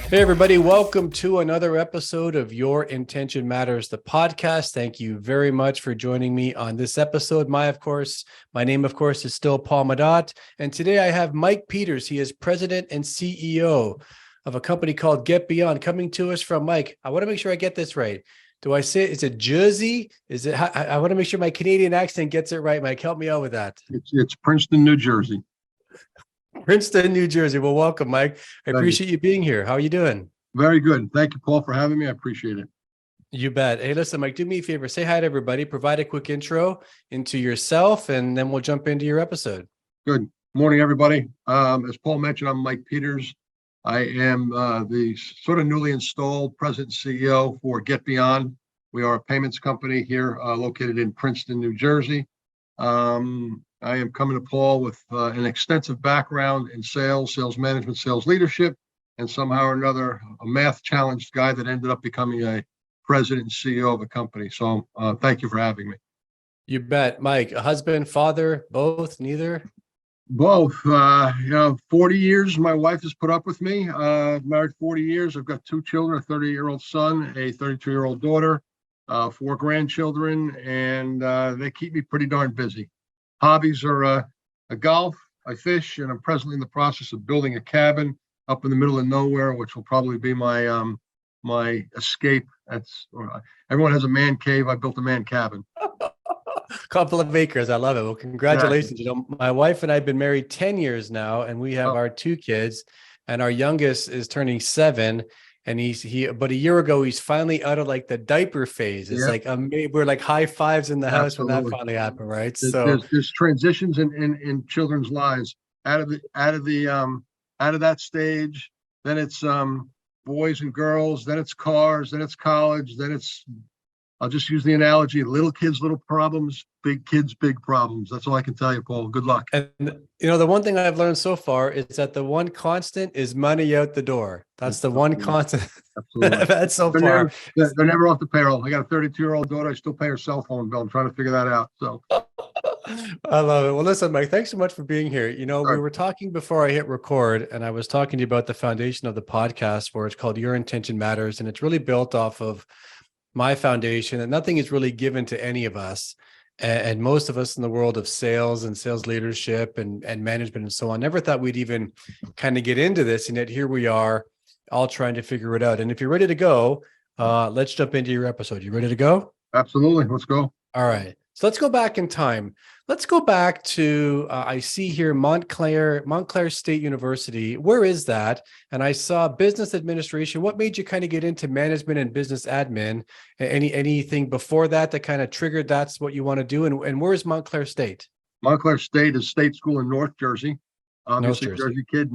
Hey, everybody. Welcome to another episode of Your Intention Matters, the podcast. Thank you very much for joining me on this episode. My name, of course, is still Paul Madot. And today I have Mike Peters. He is president and CEO of a company called Get Beyond, coming to us from Mike. I want to make sure I get this right. Do I say is it Jersey? I want to make sure my Canadian accent gets it right. Mike, help me out with that. It's Princeton, New Jersey. Princeton, New Jersey. Well, welcome, Mike. I appreciate you being here. How are you doing? Very good. Thank you, Paul, for having me. I appreciate it. You bet. Hey, listen, Mike, do me a favor. Say hi to everybody. Provide a quick intro into yourself, and then we'll jump into your episode. Good morning, everybody. As Paul mentioned, I'm Mike Peters. I am the sort of newly installed president and CEO for Get Beyond. We are a payments company here located in Princeton, New Jersey. I am coming to Paul with an extensive background in sales management, sales leadership, and somehow or another, a math challenged guy that ended up becoming a president and CEO of a company. So thank you for having me. You bet. Mike, a husband, father, both, neither? Both. 40 years my wife has put up with me. Married 40 years. I've got two children, a 30-year-old son, a 32-year-old daughter, 4 grandchildren, and they keep me pretty darn busy. Hobbies are a golf, I fish, and I'm presently in the process of building a cabin up in the middle of nowhere, which will probably be my my escape. Everyone has a man cave. I built a man cabin. Couple of acres. I love it. Well, congratulations. Exactly. My wife and I have been married 10 years now, and we have our 2 kids, and our youngest is turning 7. And but a year ago, he's finally out of like the diaper phase. It's like we're like high fives in the house. Absolutely. When that finally happened, right? There's transitions in children's lives out of that stage. Then it's boys and girls. Then it's cars. Then it's college. Then it's, I'll just use the analogy: little kids, little problems; big kids, big problems. That's all I can tell you, Paul. Good luck. And the one thing I've learned so far is that the one constant is money out the door. That's the one constant. Absolutely. That's so far. They're never off the payroll. I got a 32-year-old daughter. I still pay her cell phone bill. I'm trying to figure that out. So I love it. Well, listen, Mike, thanks so much for being here. We were talking before I hit record, and I was talking to you about the foundation of the podcast, where it's called Your Intention Matters, and it's really built off of my foundation, and nothing is really given to any of us. And most of us in the world of sales and sales leadership and management and so on, never thought we'd even kind of get into this. And yet here we are, all trying to figure it out. And if you're ready to go, let's jump into your episode. You ready to go? Absolutely. Let's go. All right. So let's go back in time. Let's go back to, I see here, Montclair State University. Where is that? And I saw business administration. What made you kind of get into management and business admin? Anything before that kind of triggered that's what you want to do? And where is Montclair State? Montclair State is state school in North Jersey. Obviously, North Jersey kid.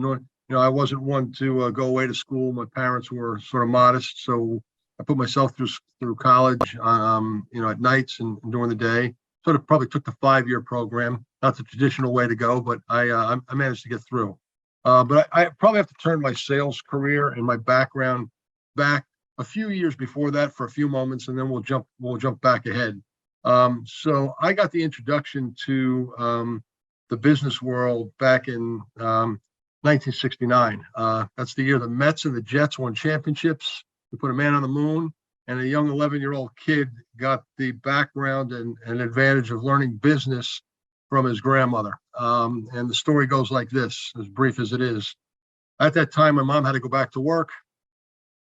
I wasn't one to go away to school. My parents were sort of modest, so I put myself through college, at nights and during the day. Sort of probably took the 5-year program, not the traditional way to go, but I managed to get through. But I probably have to turn my sales career and my background back a few years before that for a few moments, and then we'll jump back ahead. So I got the introduction to the business world back in 1969. That's the year the Mets and the Jets won championships. We put a man on the moon, and a young 11-year-old kid got the background and advantage of learning business from his grandmother. And the story goes like this, as brief as it is. At that time, my mom had to go back to work.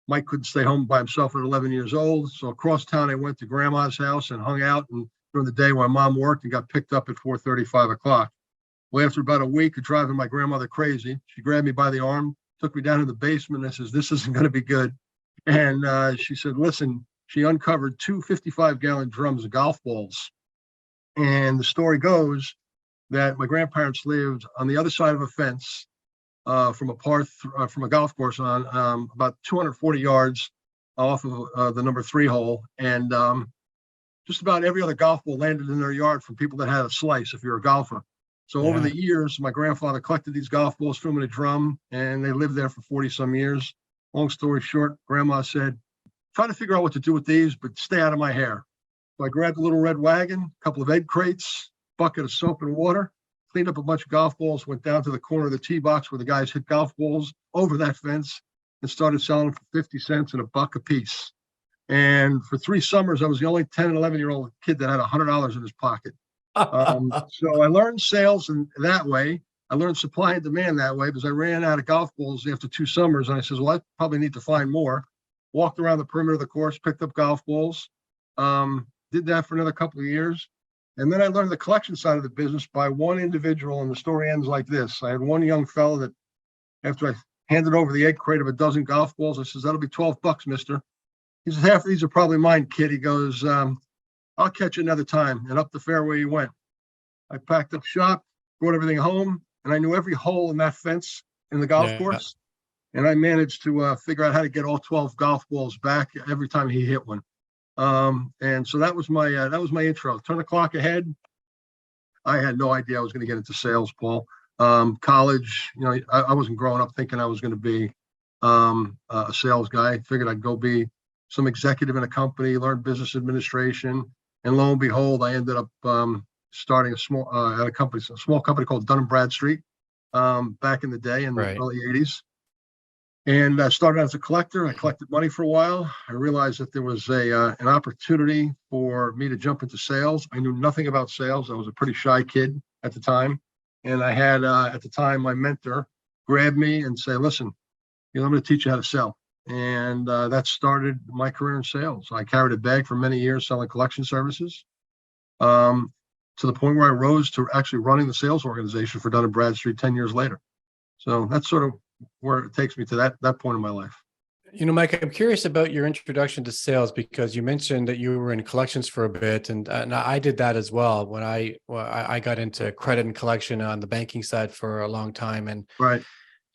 Mike couldn't stay home by himself at 11 years old. So across town, I went to grandma's house and hung out and during the day when mom worked and got picked up at 4:30, 5 o'clock. Well, after about a week of driving my grandmother crazy, she grabbed me by the arm, took me down to the basement, and says, "This isn't going to be good." And she said, "Listen," she uncovered 2 55-gallon drums of golf balls. And the story goes that my grandparents lived on the other side of a fence from a golf course on about 240 yards off of the number 3 hole. And just about every other golf ball landed in their yard from people that had a slice, if you're a golfer. So over Yeah. the years, my grandfather collected these golf balls, threw them in a drum, and they lived there for 40 some years. Long story short, grandma said, try to figure out what to do with these, but stay out of my hair. So I grabbed a little red wagon, a couple of egg crates, bucket of soap and water, cleaned up a bunch of golf balls, went down to the corner of the tee box where the guys hit golf balls over that fence and started selling them for 50 cents and $1 a piece. And for 3 summers, I was the only 10 and 11-year-old kid that had $100 in his pocket. So I learned sales in that way. I learned supply and demand that way because I ran out of golf balls after 2 summers. And I says, well, I probably need to find more. Walked around the perimeter of the course, picked up golf balls, did that for another couple of years. And then I learned the collection side of the business by one individual. And the story ends like this. I had one young fellow that after I handed over the egg crate of a dozen golf balls, I says, that'll be $12, mister. He says, half of these are probably mine, kid. He goes, I'll catch you another time. And up the fairway he went. I packed up shop, brought everything home, and I knew every hole in that fence in the golf course. And I managed to figure out how to get all 12 golf balls back every time he hit one. And so that was my intro. Turn the clock ahead. I had no idea I was going to get into sales, Paul. College, I wasn't growing up thinking I was going to be a sales guy. I figured I'd go be some executive in a company, learn business administration, and lo and behold, I ended up starting a small company called Dun & Bradstreet back in the day in the early 80s. And I started as a collector. I collected money for a while. I realized that there was an opportunity for me to jump into sales. I knew nothing about sales. I was a pretty shy kid at the time. And I had, at the time, my mentor grab me and say, listen, I'm going to teach you how to sell. And that started my career in sales. I carried a bag for many years selling collection services to the point where I rose to actually running the sales organization for Dun & Bradstreet 10 years later. So that's sort of where it takes me to that point in my life. Mike, I'm curious about your introduction to sales because you mentioned that you were in collections for a bit, and I did that as well when I got into credit and collection on the banking side for a long time, and right.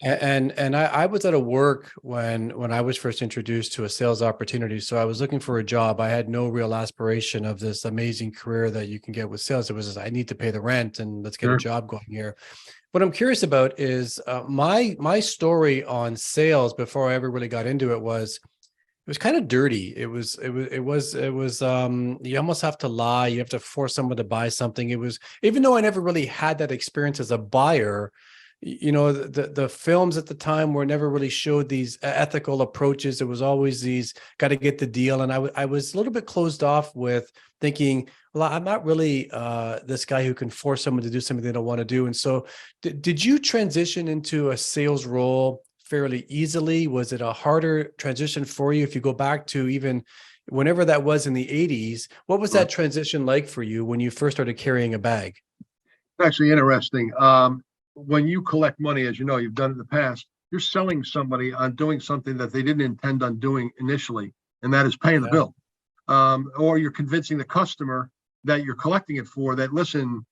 And I was out of work when I was first introduced to a sales opportunity. So I was looking for a job. I had no real aspiration of this amazing career that you can get with sales. It was just, I need to pay the rent and let's get a job going here. What I'm curious about is my story on sales before I ever really got into it was kind of dirty. It was you almost have to lie. You have to force someone to buy something. It was, even though I never really had that experience as a buyer, the films at the time were never really showed these ethical approaches. It was always these got to get the deal. And I was a little bit closed off with thinking, well, I'm not really this guy who can force someone to do something they don't want to do. And so did you transition into a sales role fairly easily? Was it a harder transition for you? If you go back to even whenever that was in the 80s, what was that transition like for you when you first started carrying a bag? It's actually interesting. When you collect money, as you know, you've done in the past, you're selling somebody on doing something that they didn't intend on doing initially, and that is paying the bill. Or you're convincing the customer that you're collecting it for that, listen,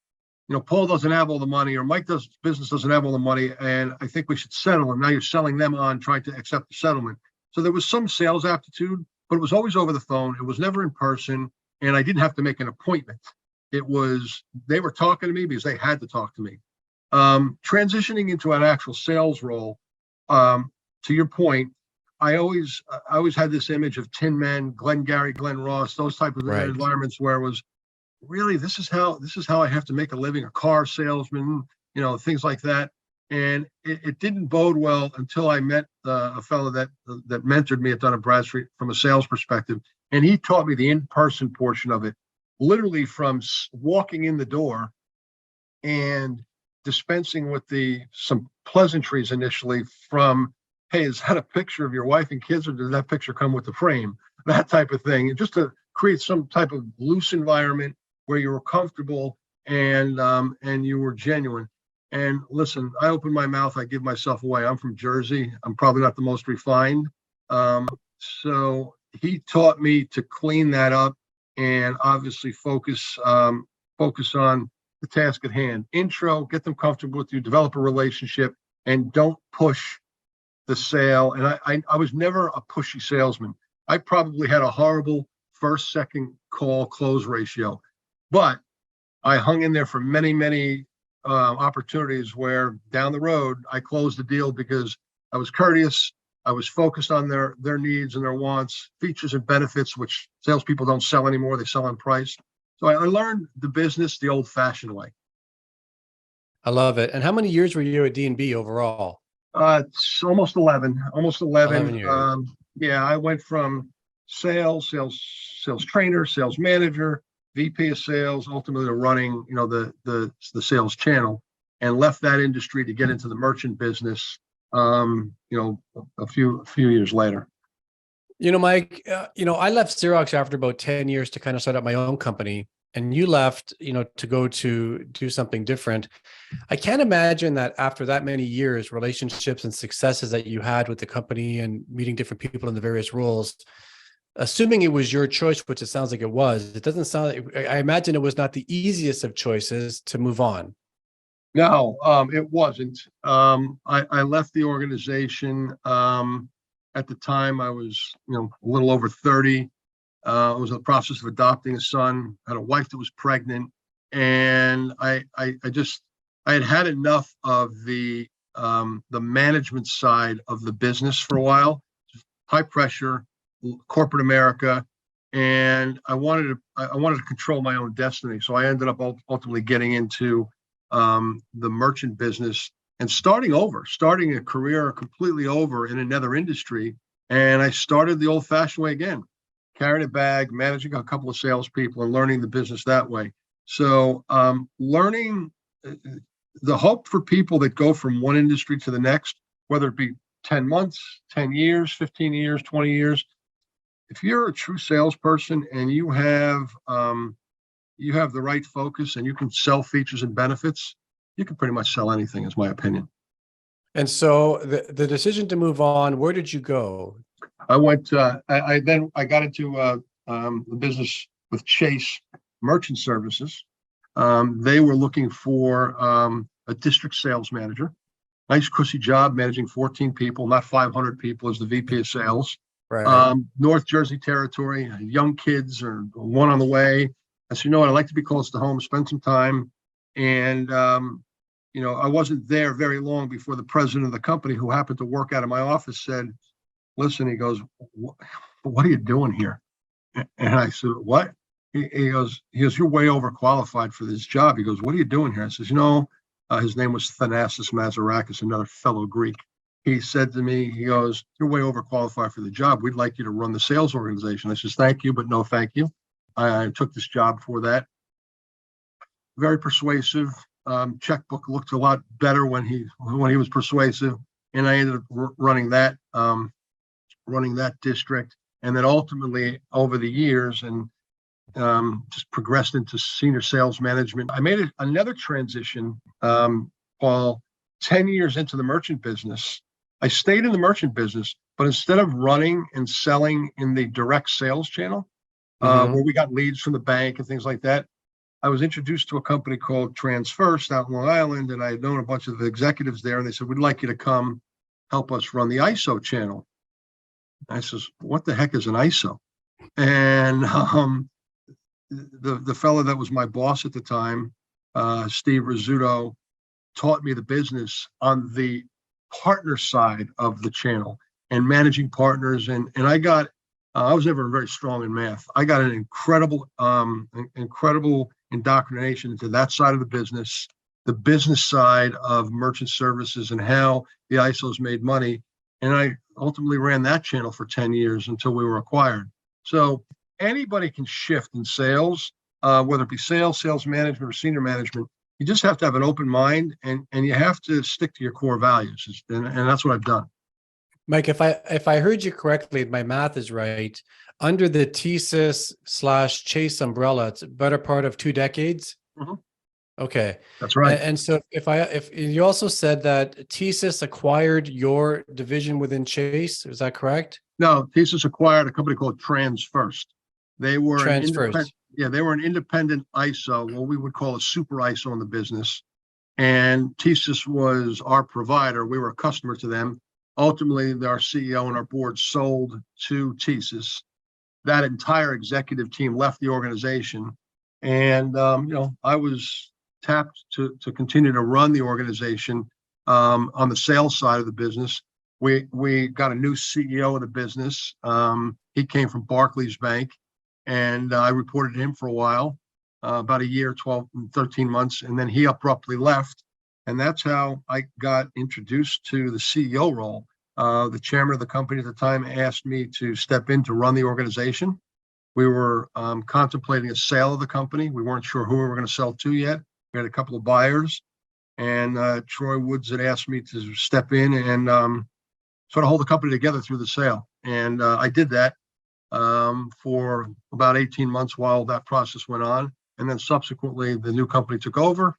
Paul doesn't have all the money, or Mike's business doesn't have all the money, and I think we should settle. And now you're selling them on trying to accept the settlement. So there was some sales aptitude, but it was always over the phone. It was never in person, and I didn't have to make an appointment. It was, they were talking to me because they had to talk to me. Transitioning into an actual sales role, to your point, I always had this image of Tin Men, Glengarry, Glen Ross, those type of environments where it was really, this is how I have to make a living, a car salesman, things like that. And it didn't bode well until I met a fellow that mentored me at Dun & Bradstreet from a sales perspective. And he taught me the in-person portion of it, literally from walking in the door and dispensing with some pleasantries initially from, hey, is that a picture of your wife and kids, or does that picture come with the frame? That type of thing. And just to create some type of loose environment where you were comfortable and you were genuine. And listen, I open my mouth, I give myself away. I'm from Jersey. I'm probably not the most refined. So he taught me to clean that up and obviously focus on the task at hand. Intro, get them comfortable with you, develop a relationship, and don't push the sale. And I was never a pushy salesman. I probably had a horrible first, second call close ratio, but I hung in there for many, many opportunities where down the road I closed the deal because I was courteous. I was focused on their needs and their wants, features and benefits, which salespeople don't sell anymore. They sell on price. So I learned the business the old-fashioned way. I love it. And how many years were you at D&B overall? It's almost 11. Almost 11 11. years. Yeah, I went from sales trainer, sales manager, VP of sales, ultimately to running, the sales channel, and left that industry to get into the merchant business. A few years later. Mike, I left Xerox after about 10 years to kind of start up my own company. And you left, to go to do something different. I can't imagine that after that many years, relationships and successes that you had with the company and meeting different people in the various roles, assuming it was your choice, which it sounds like it was, it doesn't sound, I imagine it was not the easiest of choices to move on. No, it wasn't. I left the organization. At the time I was, a little over 30. I was in the process of adopting a son, had a wife that was pregnant, and I had enough of the management side of the business for a while, high pressure, corporate America, and I wanted to control my own destiny. So I ended up ultimately getting into the merchant business and starting a career completely over in another industry. And I started the old-fashioned way again. Carrying a bag, managing a couple of salespeople, and learning the business that way. So, learning the hope for people that go from one industry to the next, whether it be 10 months, 10 years, 15 years, 20 years, if you're a true salesperson and you have the right focus and you can sell features and benefits, you can pretty much sell anything, is my opinion. And so the decision to move on, where did you go? I went. I got into the business with Chase Merchant Services. They were looking for a district sales manager. Nice, cushy job, managing 14 people, not 500 people, as the VP of sales. Right. North Jersey territory, young kids or one on the way. I said, I'd like to be close to home, spend some time. And, I wasn't there very long before the president of the company, who happened to work out of my office, said, listen, he goes, what are you doing here? And I said, what? He goes, you're way overqualified for this job. He goes, what are you doing here? I says, his name was Thanasis Mazarakis, another fellow Greek. He said to me, he goes, you're way overqualified for the job. We'd like you to run the sales organization. I says, thank you, but no, thank you. I took this job for that. Very persuasive. Checkbook looked a lot better when he was persuasive. And I ended up running that district, and then ultimately over the years, and just progressed into senior sales management. I made another transition, Paul, 10 years into the merchant business. I stayed in the merchant business, but instead of running and selling in the direct sales channel, where we got leads from the bank and things like that, I was introduced to a company called TransFirst out in Long Island, and I had known a bunch of the executives there, and they said, we'd like you to come help us run the ISO channel. I says, what the heck is an ISO? And the fellow that was my boss at the time, Steve Rizzuto, taught me the business on the partner side of the channel and managing partners. And I was never very strong in math. I got an incredible indoctrination into that side of the business side of merchant services and how the ISOs made money. And I ultimately ran that channel for 10 years until we were acquired. So anybody can shift in sales, whether it be sales management, or senior management. You just have to have an open mind, and you have to stick to your core values. And that's what I've done. Mike, if I heard you correctly, my math is right. Under the TSYS/Chase umbrella, it's a better part of 2 decades. Mm-hmm. Okay, that's right. And so if you also said that TSYS acquired your division within Chase, is that correct? No, TSYS acquired a company called TransFirst. They were TransFirst. They were an independent ISO, what we would call a super ISO in the business. And TSYS was our provider. We were a customer to them. Ultimately, our CEO and our board sold to TSYS. That entire executive team left the organization. And, I was tapped to continue to run the organization on the sales side of the business. We got a new CEO of the business. He came from Barclays Bank, and I reported to him for a while, about a year, 12, 13 months, and then he abruptly left. And that's how I got introduced to the CEO role. The chairman of the company at the time asked me to step in to run the organization. We were contemplating a sale of the company. We weren't sure who we were going to sell to yet. We had a couple of buyers, and Troy Woods had asked me to step in and sort of hold the company together through the sale. And I did that for about 18 months while that process went on. And then subsequently, the new company took over.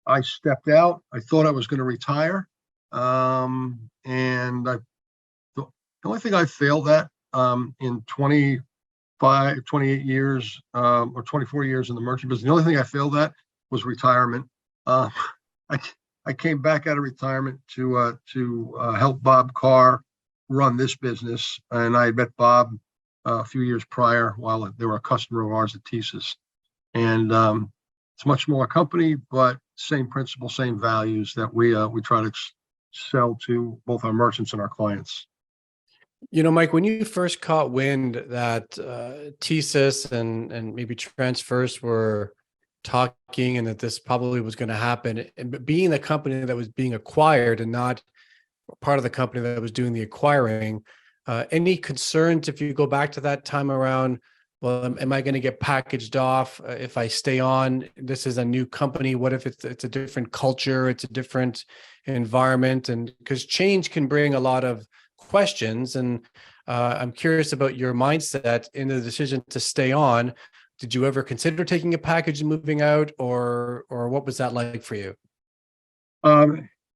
I stepped out. I thought I was going to retire. And the only thing I failed at in 28 years or 24 years in the merchant business, the only thing I failed at was retirement. I came back out of retirement to help Bob Carr run this business, and I met Bob a few years prior while they were a customer of ours at TSYS. And it's a much smaller company, but same principle, same values that we try to sell to both our merchants and our clients. Mike, when you first caught wind that TSYS and maybe TransFirst were talking and that this probably was going to happen, and being the company that was being acquired and not part of the company that was doing the acquiring, any concerns if you go back to that time around? Well, am I going to get packaged off if I stay on? This is a new company. What if it's a different culture? It's a different environment, and because change can bring a lot of questions. And I'm curious about your mindset in the decision to stay on. Did you ever consider taking a package and moving out, or what was that like for you?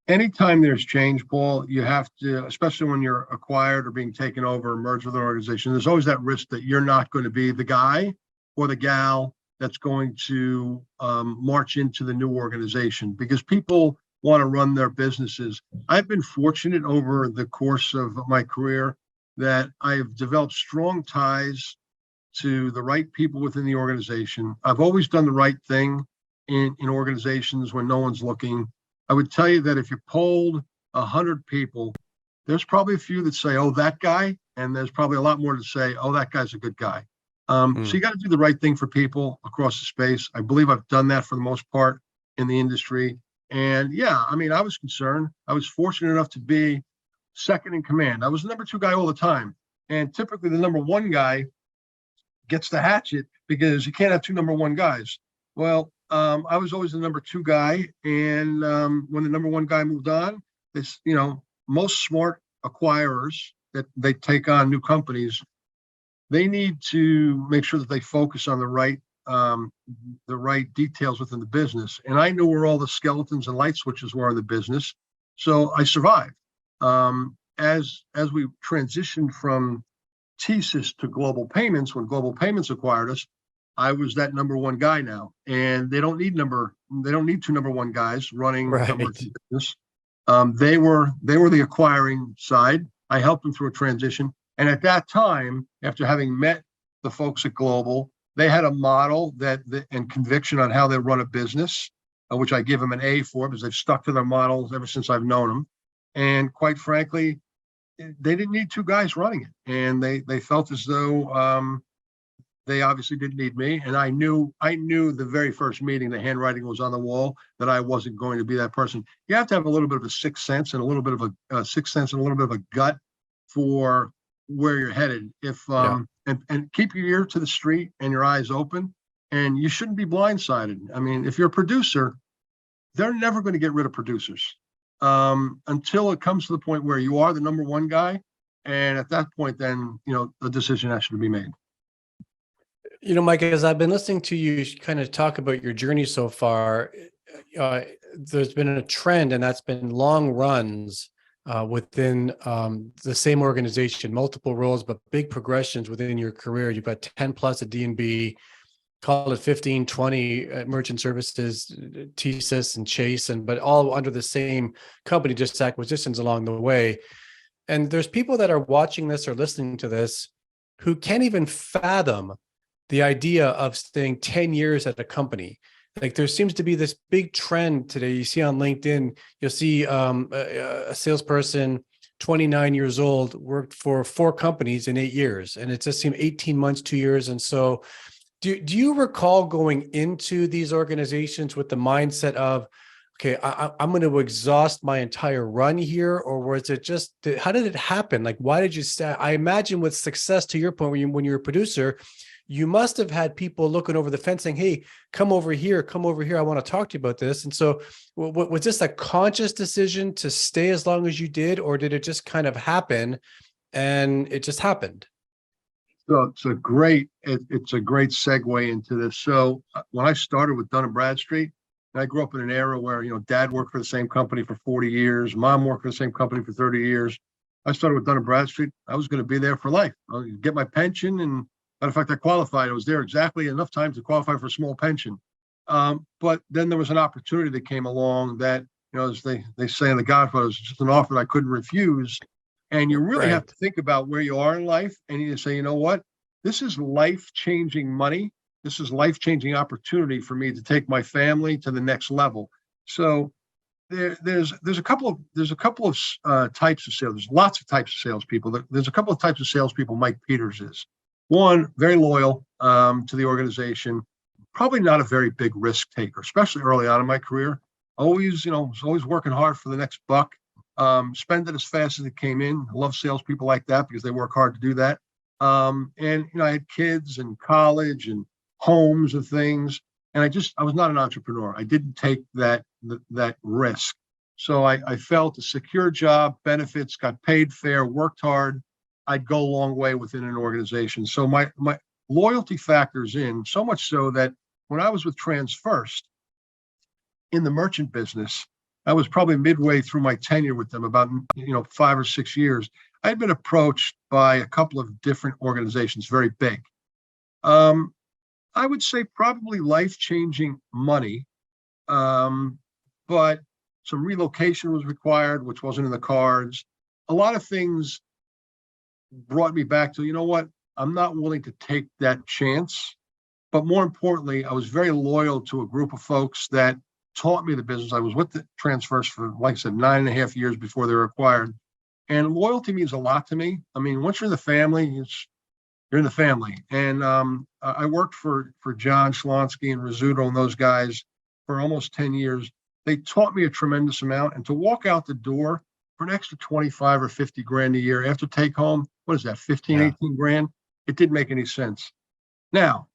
Anytime there's change, Paul, you have to, especially when you're acquired or being taken over or merged with an organization, there's always that risk that you're not going to be the guy or the gal that's going to march into the new organization, because people want to run their businesses. I've been fortunate over the course of my career that I've developed strong ties to the right people within the organization. I've always done the right thing in organizations when no one's looking. I would tell you that if you polled 100 people, there's probably a few that say, oh, that guy. And there's probably a lot more to say, oh, that guy's a good guy. So you got to do the right thing for people across the space. I believe I've done that for the most part in the industry. And yeah, I mean, I was concerned. I was fortunate enough to be second in command. I was the number 2 guy all the time. And typically the number 1 guy gets the hatchet because you can't have 2 number 1 guys. Well, I was always the number 2 guy. And when the number 1 guy moved on, this, most smart acquirers that they take on new companies, they need to make sure that they focus on the right details within the business. And I knew where all the skeletons and light switches were in the business. So I survived. As we transitioned from TSYS to Global Payments, when Global Payments acquired us, I was that number 1 guy now, and they don't need 2 number 1 guys running the business. They were the acquiring side. I helped them through a transition. And at that time, after having met the folks at Global, they had a model and conviction on how they run a business, which I give them an A for, because they've stuck to their models ever since I've known them. And quite frankly, they didn't need 2 guys running it. And they felt as though they obviously didn't need me. And I knew the very first meeting, the handwriting was on the wall, that I wasn't going to be that person. You have to have a little bit of a sixth sense and a little bit of a gut for where you're headed. And keep your ear to the street and your eyes open, and you shouldn't be blindsided. I mean, if you're a producer, they're never going to get rid of producers until it comes to the point where you are the number 1 guy. And at that point, then, the decision has to be made. Mike, as I've been listening to you kind of talk about your journey so far, there's been a trend, and that's been long runs within the same organization, multiple roles, but big progressions within your career. You've got 10 plus at D&B, call it 15, 20 merchant services, TSYS and Chase, but all under the same company, just acquisitions along the way. And there's people that are watching this or listening to this who can't even fathom the idea of staying 10 years at a company. Like there seems to be this big trend today. You see on LinkedIn, you'll see a salesperson, 29 years old, worked for 4 companies in 8 years, and it just seemed 18 months, 2 years. And so, do you recall going into these organizations with the mindset of, okay, I'm going to exhaust my entire run here, or was it just how did it happen? Like, why did you stay? I imagine with success, to your point, when you're a producer, you must have had people looking over the fence saying, hey, come over here, I want to talk to you about this. And so was this a conscious decision to stay as long as you did, or did it just kind of happen and it just happened? So it's a great segue into this. So when I started with Dun& Bradstreet, I grew up in an era where, dad worked for the same company for 40 years, mom worked for the same company for 30 years. I started with Dun & Bradstreet. I was going to be there for life. I'll get my pension, and matter of fact, I qualified. I was there exactly enough time to qualify for a small pension. But then there was an opportunity that came along that, as they say in The Godfather, it's just an offer that I couldn't refuse. And you really have to think about where you are in life, and you say, you know what, this is life-changing money. This is life-changing opportunity for me to take my family to the next level. So there's a couple of types of sales. There's lots of types of salespeople. There's a couple of types of salespeople Mike Peters is. One, very loyal to the organization, probably not a very big risk taker, especially early on in my career. Was always working hard for the next buck. Spend it as fast as it came in. I love salespeople like that because they work hard to do that. And I had kids and college and homes and things, and I was not an entrepreneur. I didn't take that risk. So I felt a secure job, benefits, got paid fair, worked hard. I'd go a long way within an organization. So my loyalty factors in, so much so that when I was with TransFirst in the merchant business, I was probably midway through my tenure with them, about 5 or 6 years. I had been approached by a couple of different organizations, very big. I would say probably life-changing money, but some relocation was required, which wasn't in the cards. A lot of things brought me back to, what, I'm not willing to take that chance. But more importantly, I was very loyal to a group of folks that taught me the business. I was with the TransFirst for, like I said, 9.5 years before they were acquired. And loyalty means a lot to me. I mean, once you're in the family, you're in the family. And I worked for John Schlonsky and Rizzuto and those guys for almost 10 years. They taught me a tremendous amount. And to walk out the door for an extra 25 or 50 grand a year after take home, what is that, 15, 18 grand? It didn't make any sense. Now,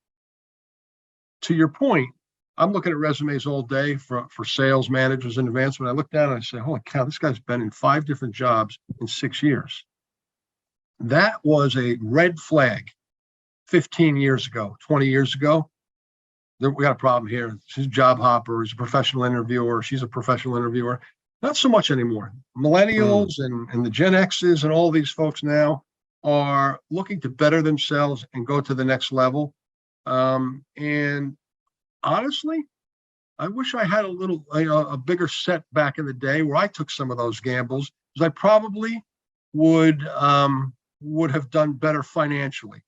to your point, I'm looking at resumes all day for sales managers in advancement. I look down and I say, holy cow, this guy's been in 5 different jobs in 6 years. That was a red flag 15 years ago, 20 years ago. We got a problem here. She's a job hopper, he's a professional interviewer, she's a professional interviewer. Not so much anymore. Millennials and the Gen X's and all these folks now are looking to better themselves and go to the next level. And honestly, I wish I had a bigger set back in the day where I took some of those gambles, because I probably would have done better financially.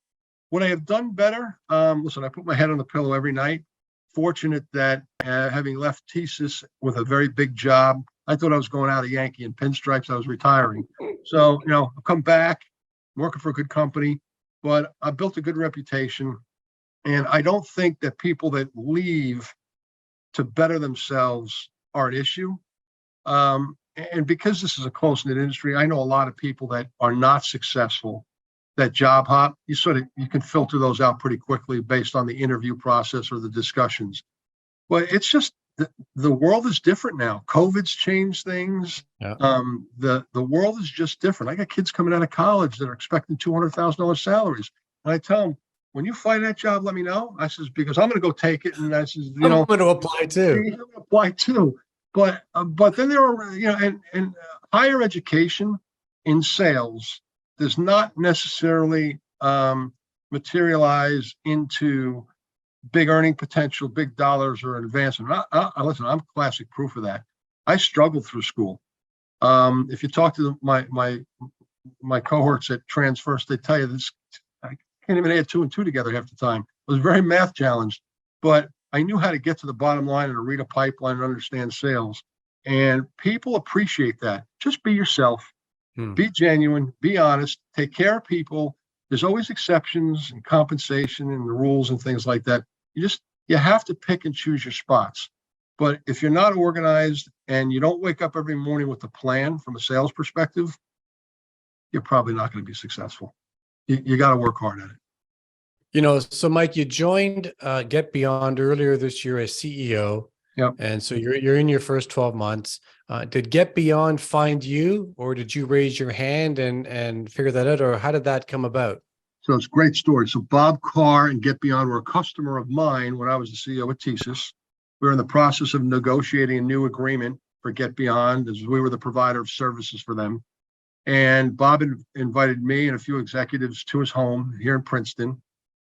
Would I have done better? Listen, I put my head on the pillow every night. Fortunate that having left TSYS with a very big job, I thought I was going out of Yankee and pinstripes. I was retiring. So, I've come back, working for a good company, but I built a good reputation. And I don't think that people that leave to better themselves are an issue. And because this is a close-knit industry, I know a lot of people that are not successful, that job hop. You can filter those out pretty quickly based on the interview process or the discussions. But it's just the world is different now. COVID's changed things. Yeah. The world is just different. I got kids coming out of college that are expecting $200,000 salaries, and I tell them, when you find that job, let me know. I says, because I'm going to go take it. And I says, I'm going to apply too. I'm going to apply too. But then there are, and higher education in sales does not necessarily materialize into big earning potential, big dollars, or advancement. Listen, I'm classic proof of that. I struggled through school. If you talk to my cohorts at TransFirst, they tell you this. Can't even add 2 and 2 together half the time. I was very math challenged, but I knew how to get to the bottom line and to read a pipeline and understand sales. And people appreciate that. Just be yourself, be genuine, be honest, take care of people. There's always exceptions and compensation and the rules and things like that. You have to pick and choose your spots. But if you're not organized and you don't wake up every morning with a plan from a sales perspective, you're probably not going to be successful. You got to work hard at it. So Mike, you joined Get Beyond earlier this year as CEO. Yep. And so you're in your first 12 months. Did Get Beyond find you, or did you raise your hand and figure that out, or how did that come about? So it's a great story. So Bob Carr and Get Beyond were a customer of mine when I was the CEO at TSYS. We were in the process of negotiating a new agreement for Get Beyond, as we were the provider of services for them. And Bob invited me and a few executives to his home here in Princeton.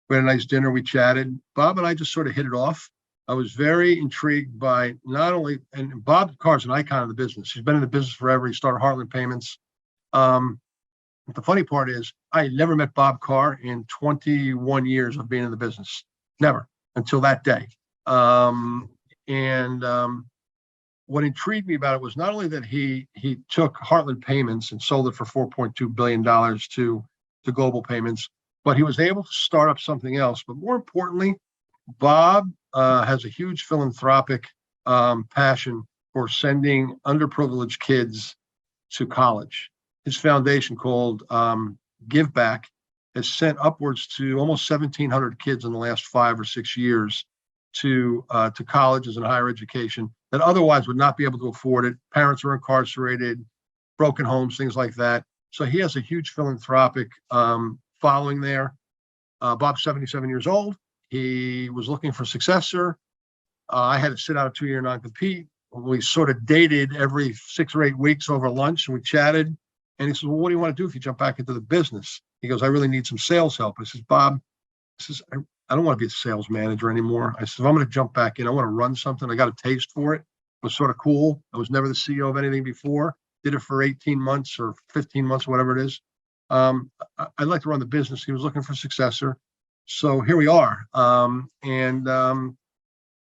We had a nice dinner. We chatted. Bob and I just sort of hit it off. I was very intrigued by not only, and Bob Carr's an icon of the business. He's been in the business forever. He started Heartland Payments. But the funny part is I had never met Bob Carr in 21 years of being in the business. Never until that day. What intrigued me about it was not only that he took Heartland Payments and sold it for $4.2 billion to Global Payments, but he was able to start up something else. But more importantly, Bob has a huge philanthropic passion for sending underprivileged kids to college. His foundation, called Give Back, has sent upwards to almost 1,700 kids in the last 5 or 6 years to colleges and higher education that otherwise would not be able to afford it. Parents are incarcerated, broken homes, things like that. So he has a huge philanthropic following there. Bob's 77 years old. He was looking for a successor. I had to sit out a 2-year non-compete. We sort of dated every 6 or 8 weeks over lunch, and we chatted. And he says, well, what do you want to do if you jump back into the business? He goes, I really need some sales help. I says, Bob, I don't want to be a sales manager anymore. I said, if I'm going to jump back in, I want to run something. I got a taste for it. It was sort of cool. I was never the CEO of anything before. Did it for 18 months or 15 months, whatever it is. I'd like to run the business. He was looking for a successor. So here we are.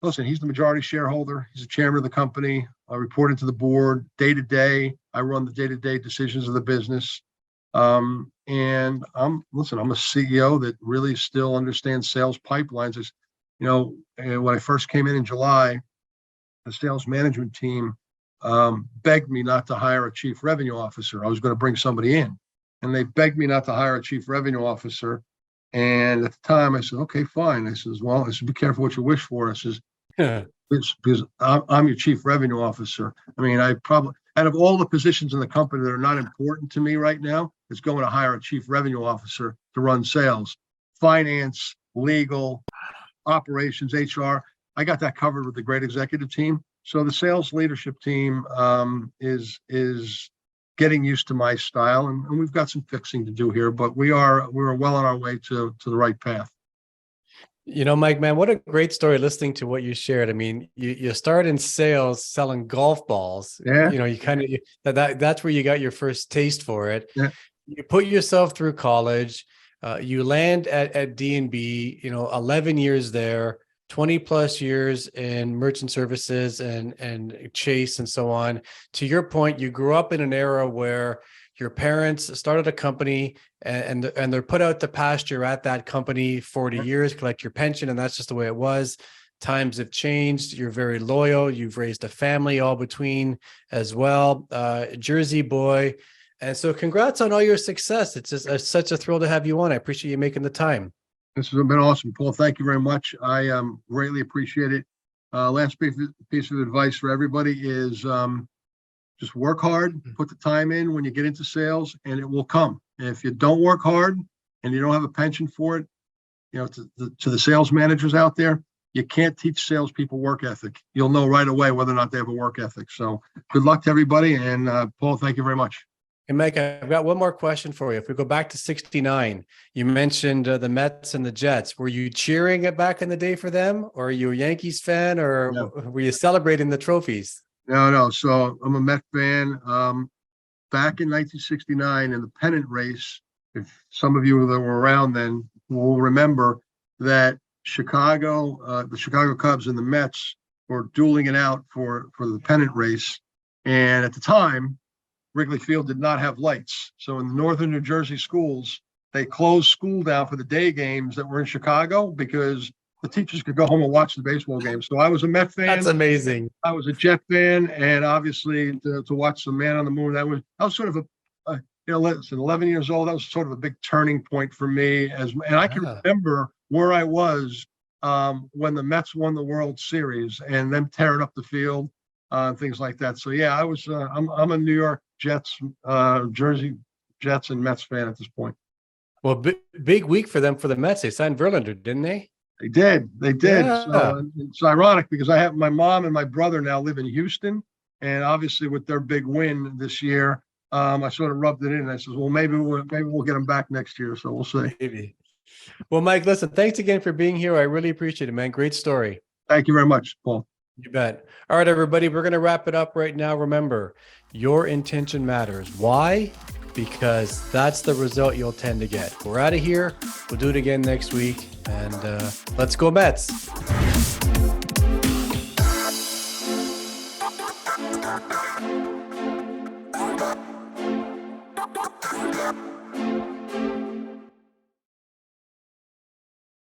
Listen, he's the majority shareholder. He's the chairman of the company. I report into the board day to day. I run the day-to-day decisions of the business. And I'm a CEO that really still understands sales pipelines. When I first came in July, the sales management team begged me not to hire a chief revenue officer. I was going to bring somebody in, and they begged me not to hire a chief revenue officer. And at the time, I said, "Okay, fine." I says, "Well, I said, be careful what you wish for." I says, because I'm your chief revenue officer. I mean, I probably, out of all the positions in the company that are not important to me right now, it's going to hire a chief revenue officer to run sales, finance, legal, operations, HR. I got that covered with the great executive team. So the sales leadership team is getting used to my style, and we've got some fixing to do here, but we're well on our way to the right path. Mike, man, what a great story listening to what you shared. I mean, you start in sales selling golf balls. Yeah. You kind of that's where you got your first taste for it. Yeah. You put yourself through college. You land at D&B, 11 years there, 20 plus years in merchant services and Chase and so on. To your point, you grew up in an era where your parents started a company and they're put out to pasture at that company 40 years, collect your pension, and that's just the way it was. Times have changed. You're very loyal. You've raised a family all between as well. Jersey boy. And so congrats on all your success. It's just such a thrill to have you on. I appreciate you making the time. This has been awesome, Paul. Thank you very much. I greatly appreciate it. Last piece of advice for everybody is just work hard, put the time in when you get into sales, and it will come. And if you don't work hard and you don't have a penchant for it, to the sales managers out there, you can't teach salespeople work ethic. You'll know right away whether or not they have a work ethic. So good luck to everybody. And Paul, thank you very much. And Mike, I've got one more question for you. If we go back to 69, you mentioned the Mets and the Jets. Were you cheering it back in the day for them, or are you a Yankees fan, or were you celebrating the trophies? No. So I'm a Met fan. Back in 1969 in the pennant race, if some of you that were around then will remember that the Chicago Cubs and the Mets were dueling it out for the pennant race. And at the time, Wrigley Field did not have lights. So in the northern New Jersey schools, they closed school down for the day games that were in Chicago because the teachers could go home and watch the baseball games. So I was a Met fan. That's amazing. I was a Jet fan, and obviously to watch the Man on the Moon, that was sort of listen, 11 years old. That was sort of a big turning point for me. And I can remember where I was when the Mets won the World Series and them tearing up the field, things like that. So yeah, I'm a New York Jets, Jersey Jets and Mets fan at this point. Well, big week for them for the Mets. They signed Verlander, didn't they? They did. Yeah. So it's ironic because I have my mom and my brother now live in Houston, and obviously with their big win this year, I sort of rubbed it in. I said, well, maybe we'll get them back next year. So we'll see. Maybe. Well, Mike, listen, thanks again for being here. I really appreciate it, man. Great story. Thank you very much, Paul. You bet. All right, everybody, we're going to wrap it up right now. Remember, your intention matters. Why? Because that's the result you'll tend to get. We're out of here. We'll do it again next week. And let's go Mets.